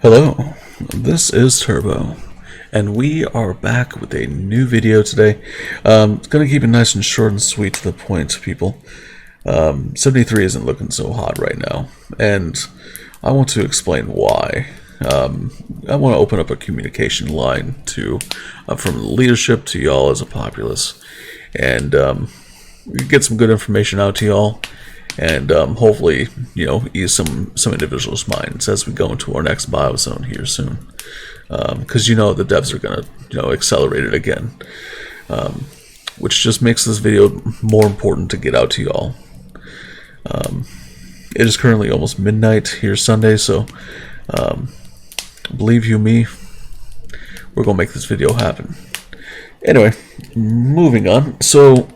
Hello, this is Turbo, and we are back with a new video today. It's going to keep it nice and short and sweet to the point, people. 73 isn't looking so hot right now, and I want to explain why. I want to open up a communication line to from leadership to y'all as a populace, and get some good information out to y'all, and hopefully, ease some individuals' minds as we go into our next biozone here soon. Because the devs are gonna accelerate it again, which just makes this video more important to get out to y'all. It is currently almost midnight here Sunday, so believe you me, we're gonna make this video happen. Anyway, moving on. So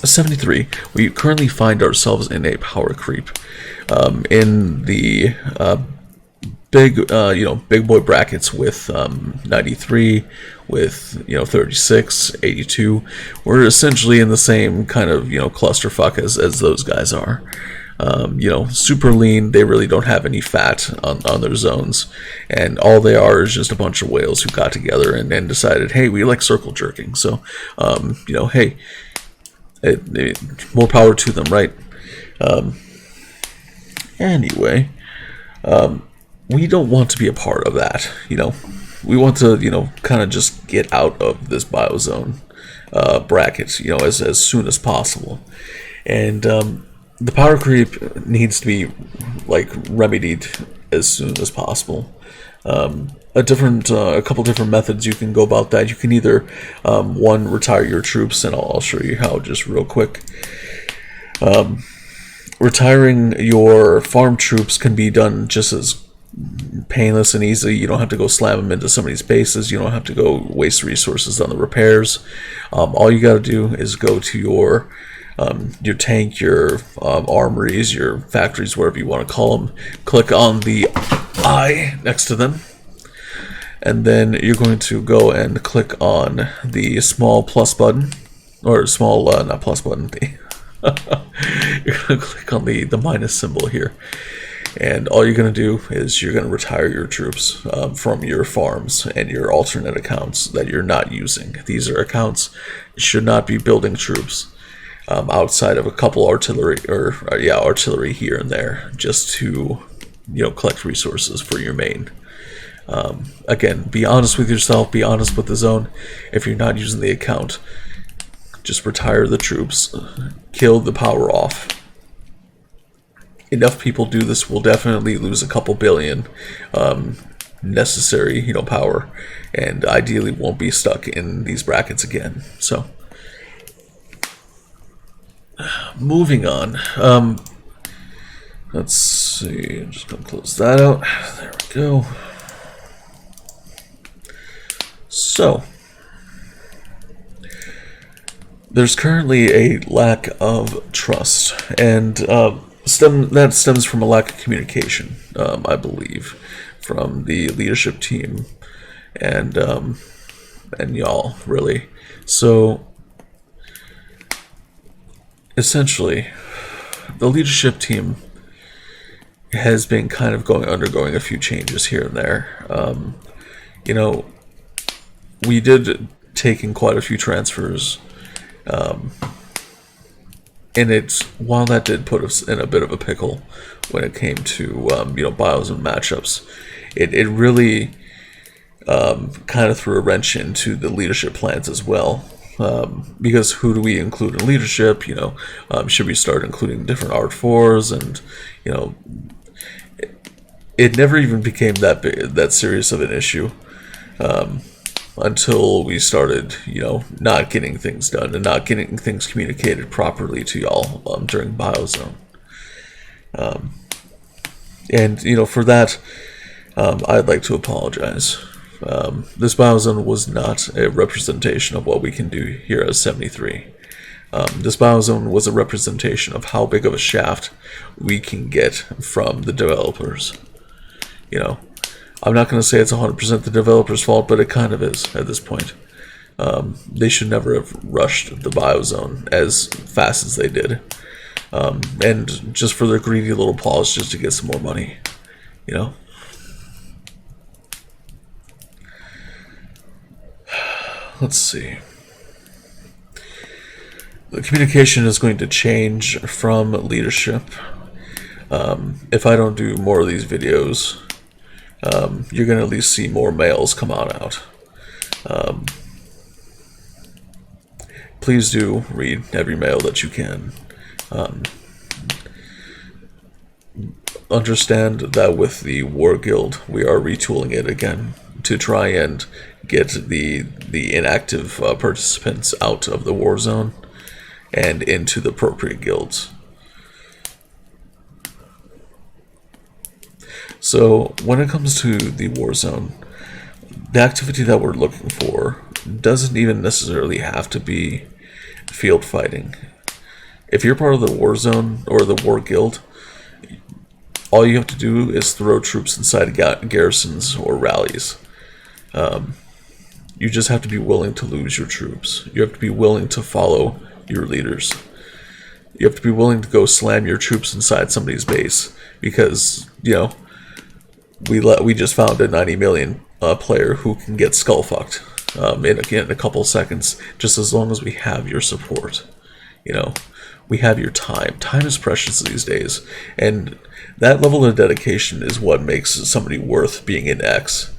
73, we currently find ourselves in a power creep in the big boy brackets with 93, with 36, 82. We're essentially in the same kind of clusterfuck as those guys are. Super lean. They really don't have any fat on their zones, and all they are is just a bunch of whales who got together and decided, hey, we like circle jerking, so hey, more power to them, right? Anyway, we don't want to be a part of that. We want to kind of just get out of this biozone bracket as soon as possible, and the power creep needs to be remedied as soon as possible. A couple different methods you can go about that. You can either one, retire your troops, and I'll show you how just real quick. Retiring your farm troops can be done just as painless and easy. You don't have to go slam them into somebody's bases. You don't have to go waste resources on the repairs. All you got to do is go to your tank, your armories, your factories, whatever you want to call them. Click on the eye next to them, and then you're going to go and click on the small plus button, or small, not plus button, you're going to click on the minus symbol here, and all you're going to do is you're going to retire your troops from your farms and your alternate accounts that you're not using. These are accounts you should not be building troops outside of a couple artillery, artillery here and there, just to collect resources for your main. Again, be honest with yourself, be honest with the zone. If you're not using the account, just retire the troops, kill the power off. Enough people do this, we'll definitely lose a couple billion necessary power, and ideally won't be stuck in these brackets again. So moving on, let's see, I'm just gonna close that out. There we go. So there's currently a lack of trust, and that stems from a lack of communication, I believe, from the leadership team and y'all, really. So essentially, the leadership team has been kind of undergoing a few changes here and there. We did take in quite a few transfers, and while that did put us in a bit of a pickle when it came to biozone matchups, it really kind of threw a wrench into the leadership plans as well. Because who do we include in leadership? Should we start including different art fours? And it never even became that serious of an issue until we started not getting things done and not getting things communicated properly to y'all during biozone. And for that, I'd like to apologize. This biozone was not a representation of what we can do here as 73. This biozone was a representation of how big of a shaft we can get from the developers. I'm not going to say it's 100% the developer's fault, but it kind of is at this point. They should never have rushed the biozone as fast as they did. And just for their greedy little paws just to get some more money. you know. Let's see. The communication is going to change from leadership. If I don't do more of these videos, you're going to at least see more mails come out. Please do read every mail that you can. Understand that with the War Guild, we are retooling it again to try and get the inactive participants out of the war zone and into the appropriate guilds. So when it comes to the war zone, the activity that we're looking for doesn't even necessarily have to be field fighting. If you're part of the war zone or the war guild, all you have to do is throw troops inside garrisons or rallies. You just have to be willing to lose your troops. You have to be willing to follow your leaders. You have to be willing to go slam your troops inside somebody's base because, you know, we just found a 90 million player who can get skull fucked in a couple seconds, just as long as we have your support. You know, we have your time. Time is precious these days, and that level of dedication is what makes somebody worth being in X,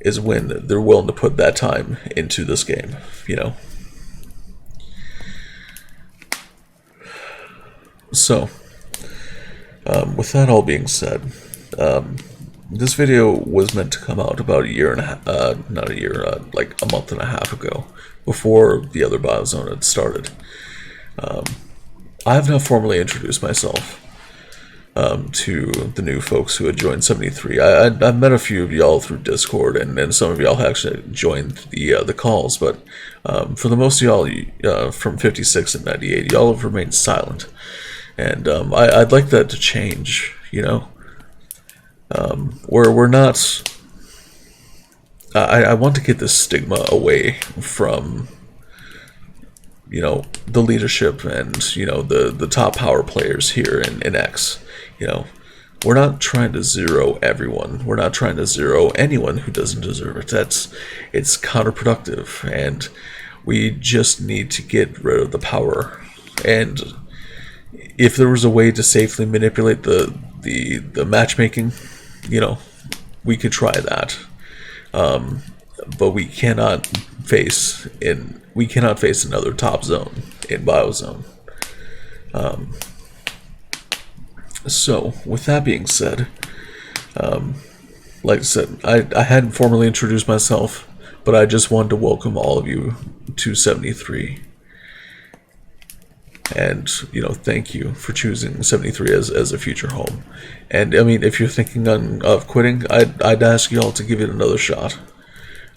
is when they're willing to put that time into this game, you know. So, with that all being said, this video was meant to come out about a year and a half, not a year, like a month and a half ago, before the other Biozone had started. I have now formally introduced myself to the new folks who had joined 73. I've met a few of y'all through Discord, and some of y'all have actually joined the calls, but for the most of y'all from 56 and 98, y'all have remained silent. And I'd like that to change, you know. We're not... I want to get this stigma away from, you know, the leadership and, you know, the top power players here in X. You know, we're not trying to zero everyone. We're not trying to zero anyone who doesn't deserve it. It's counterproductive, and we just need to get rid of the power. And if there was a way to safely manipulate the matchmaking, you know, we could try that. But we cannot face another top zone in Biozone. So with that being said, like I said, I hadn't formally introduced myself, but I just wanted to welcome all of you to 73. And, you know, thank you for choosing 73 as a future home. And, I mean, if you're thinking of quitting, I'd ask you all to give it another shot.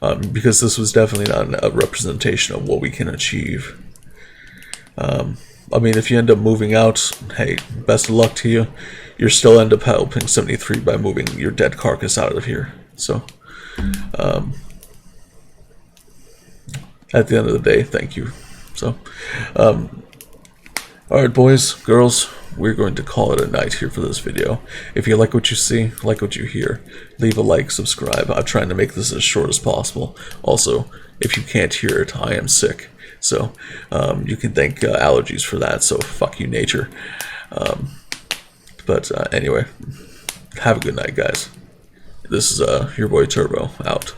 Because this was definitely not a representation of what we can achieve. I mean, if you end up moving out, hey, best of luck to you. You'll still end up helping 73 by moving your dead carcass out of here. So, at the end of the day, thank you. So, alright boys, girls, we're going to call it a night here for this video. If you like what you see, like what you hear, leave a like, subscribe. I'm trying to make this as short as possible. Also, if you can't hear it, I am sick. So, you can thank allergies for that, so fuck you nature. But anyway, have a good night guys. This is your boy Turbo, out.